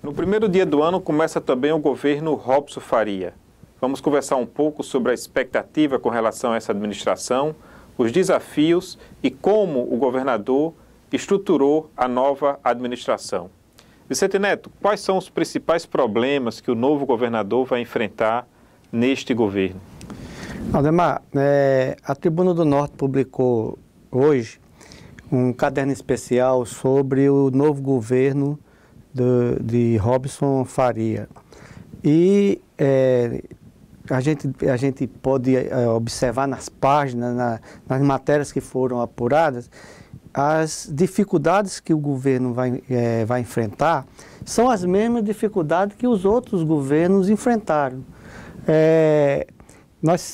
No primeiro dia do ano começa também o governo Robson Faria. Vamos conversar um pouco sobre a expectativa com relação a essa administração, os desafios e como o governador estruturou a nova administração. Vicente Neto, quais são os principais problemas que o novo governador vai enfrentar neste governo? Aldemar, a Tribuna do Norte publicou hoje um caderno especial sobre o novo governo de Robson Faria. E a gente pode observar nas páginas, nas matérias que foram apuradas, as dificuldades que o governo vai enfrentar são as mesmas dificuldades que os outros governos enfrentaram.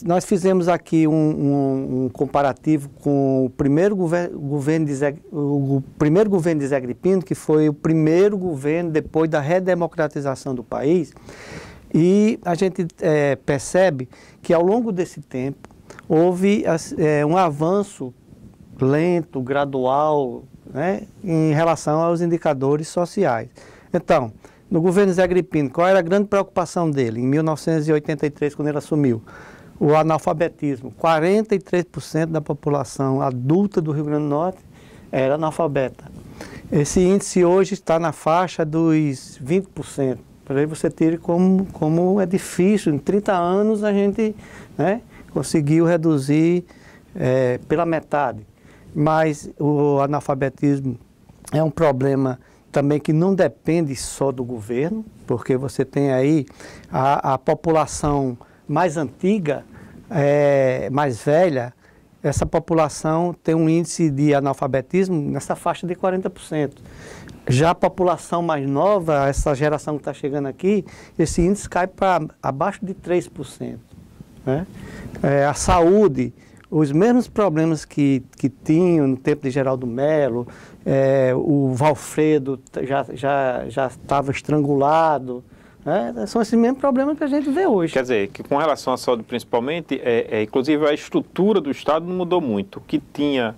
Nós fizemos aqui um comparativo com o primeiro governo de Zé Agripino, que foi o primeiro governo depois da redemocratização do país, e a gente percebe que ao longo desse tempo houve um avanço lento, gradual, né, em relação aos indicadores sociais. Então, no governo Zé Agripino, qual era a grande preocupação dele em 1983, quando ele assumiu? O analfabetismo. 43% da população adulta do Rio Grande do Norte era analfabeta. Esse índice hoje está na faixa dos 20%. Por aí você tira como é difícil. Em 30 anos a gente, né, conseguiu reduzir pela metade. Mas o analfabetismo é um problema também que não depende só do governo, porque você tem aí a população mais antiga, mais velha, essa população tem um índice de analfabetismo nessa faixa de 40%. Já a população mais nova, essa geração que está chegando aqui, esse índice cai para abaixo de 3%. Né? A saúde, os mesmos problemas que tinham no tempo de Geraldo Mello, o Valfredo já estava estrangulado, são esses mesmos problemas que a gente vê hoje. Quer dizer, que com relação à saúde principalmente, inclusive a estrutura do Estado não mudou muito. O que tinha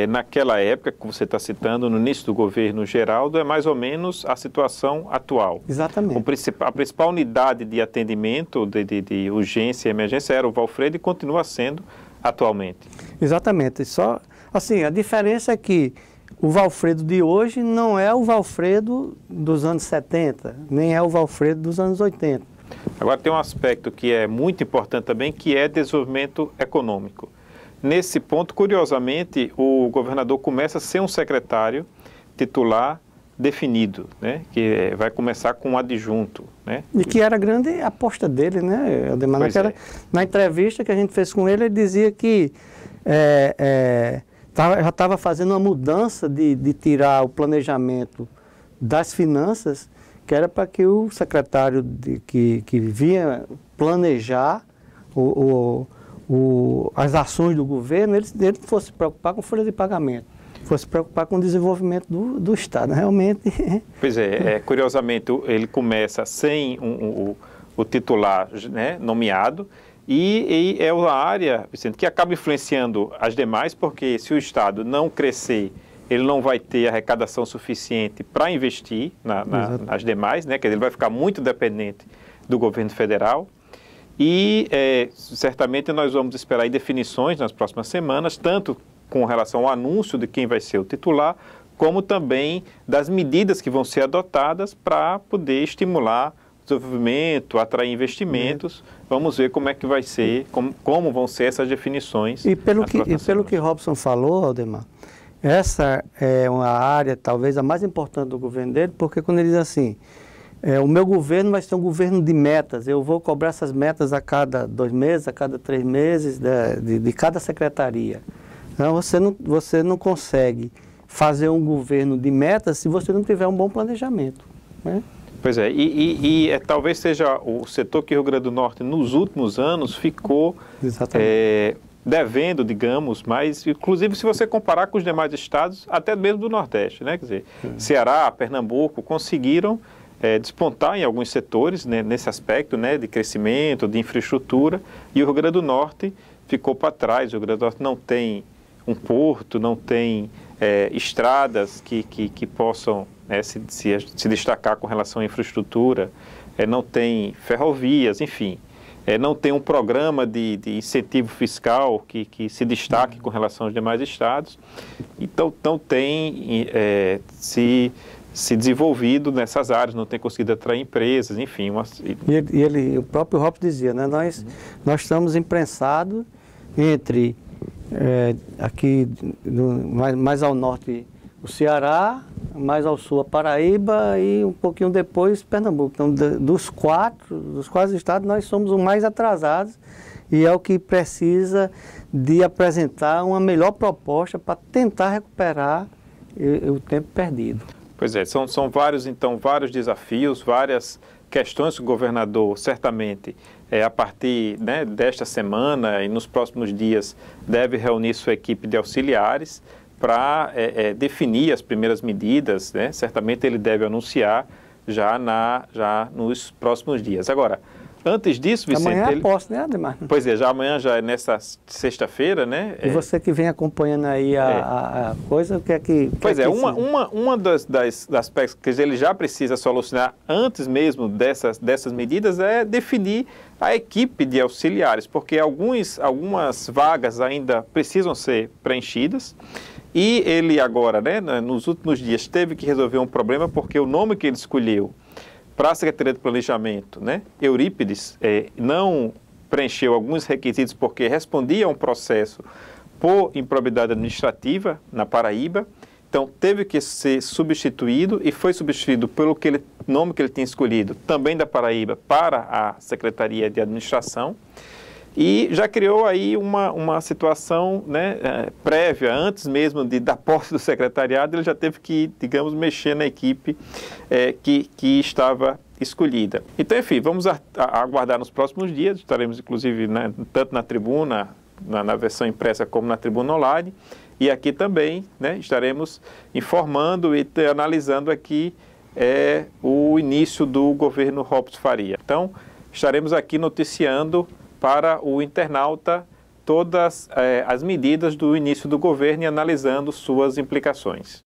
naquela época, que você está citando, no início do governo Geraldo, é mais ou menos a situação atual. Exatamente. A principal unidade de atendimento de urgência e emergência era o Valfredo e continua sendo atualmente. Exatamente. Só, assim, a diferença é que o Valfredo de hoje não é o Valfredo dos anos 70, nem é o Valfredo dos anos 80. Agora tem um aspecto que é muito importante também, que é desenvolvimento econômico. Nesse ponto, curiosamente, o governador começa a ser um secretário titular definido, né? Que vai começar com um adjunto, né? E que era a grande aposta dele, né, Aldemar? Na entrevista que a gente fez com ele, ele dizia que já estava fazendo uma mudança de tirar o planejamento das finanças, que era para que o secretário que vinha planejar as ações do governo, ele fosse se preocupar com folha de pagamento, fosse se preocupar com o desenvolvimento do Estado, realmente. Pois curiosamente, ele começa sem o titular, né, nomeado, e é uma área, Vicente, que acaba influenciando as demais, porque se o Estado não crescer, ele não vai ter arrecadação suficiente para investir nas demais, né? Quer dizer, ele vai ficar muito dependente do governo federal. E certamente nós vamos esperar aí definições nas próximas semanas, tanto com relação ao anúncio de quem vai ser o titular, como também das medidas que vão ser adotadas para poder estimular desenvolvimento, atrair investimentos. Vamos ver como é que vai ser, como vão ser essas definições. E pelo que Robson falou, Aldemar, essa é uma área talvez a mais importante do governo dele, porque quando ele diz assim, o meu governo vai ser um governo de metas, eu vou cobrar essas metas a cada 2 meses, a cada 3 meses, de cada secretaria. Então você não consegue fazer um governo de metas se você não tiver um bom planejamento, né? Pois é, talvez seja o setor que o Rio Grande do Norte, nos últimos anos, ficou devendo, digamos, mas, inclusive, se você comparar com os demais estados, até mesmo do Nordeste, né? Quer dizer, Ceará, Pernambuco, conseguiram despontar em alguns setores, né, nesse aspecto, né, de crescimento, de infraestrutura, e o Rio Grande do Norte ficou para trás. O Rio Grande do Norte não tem um porto, não tem estradas que possam se destacar com relação à infraestrutura, não tem ferrovias, enfim, não tem um programa de incentivo fiscal que se destaque com relação aos demais estados. Então tem se desenvolvido nessas áreas, não tem conseguido atrair empresas, enfim. O próprio Robson dizia, né, nós estamos imprensados entre aqui mais ao norte o Ceará, mais ao sul a Paraíba e um pouquinho depois Pernambuco. Então, dos quatro estados, nós somos os mais atrasados e é o que precisa de apresentar uma melhor proposta para tentar recuperar o tempo perdido. Pois é, são vários desafios, várias questões que o governador certamente, a partir, né, desta semana e nos próximos dias, deve reunir sua equipe de auxiliares para definir as primeiras medidas, né? Certamente ele deve anunciar já nos próximos dias. Agora, antes disso, Vicente... Amanhã é posse, né, Ademar? Pois é, amanhã já é nessa sexta-feira, né? E você que vem acompanhando aí a coisa, o que é que... Pois é, uma das aspectos que ele já precisa solucionar antes mesmo dessas medidas é definir a equipe de auxiliares, porque algumas vagas ainda precisam ser preenchidas. E ele agora, né, nos últimos dias, teve que resolver um problema, porque o nome que ele escolheu para a Secretaria de Planejamento, né, Eurípides, não preencheu alguns requisitos porque respondia a um processo por improbidade administrativa na Paraíba. Então, teve que ser substituído e foi substituído pelo nome que ele tinha escolhido, também da Paraíba, para a Secretaria de Administração. E já criou aí uma situação, né, prévia, antes mesmo da posse do secretariado, ele já teve que, digamos, mexer na equipe que estava escolhida. Então, enfim, vamos aguardar nos próximos dias, estaremos inclusive, né, tanto na tribuna, na versão impressa, como na tribuna online, e aqui também, né, estaremos informando e analisando aqui o início do governo Robson Faria. Então, estaremos aqui noticiando para o internauta todas as medidas do início do governo e analisando suas implicações.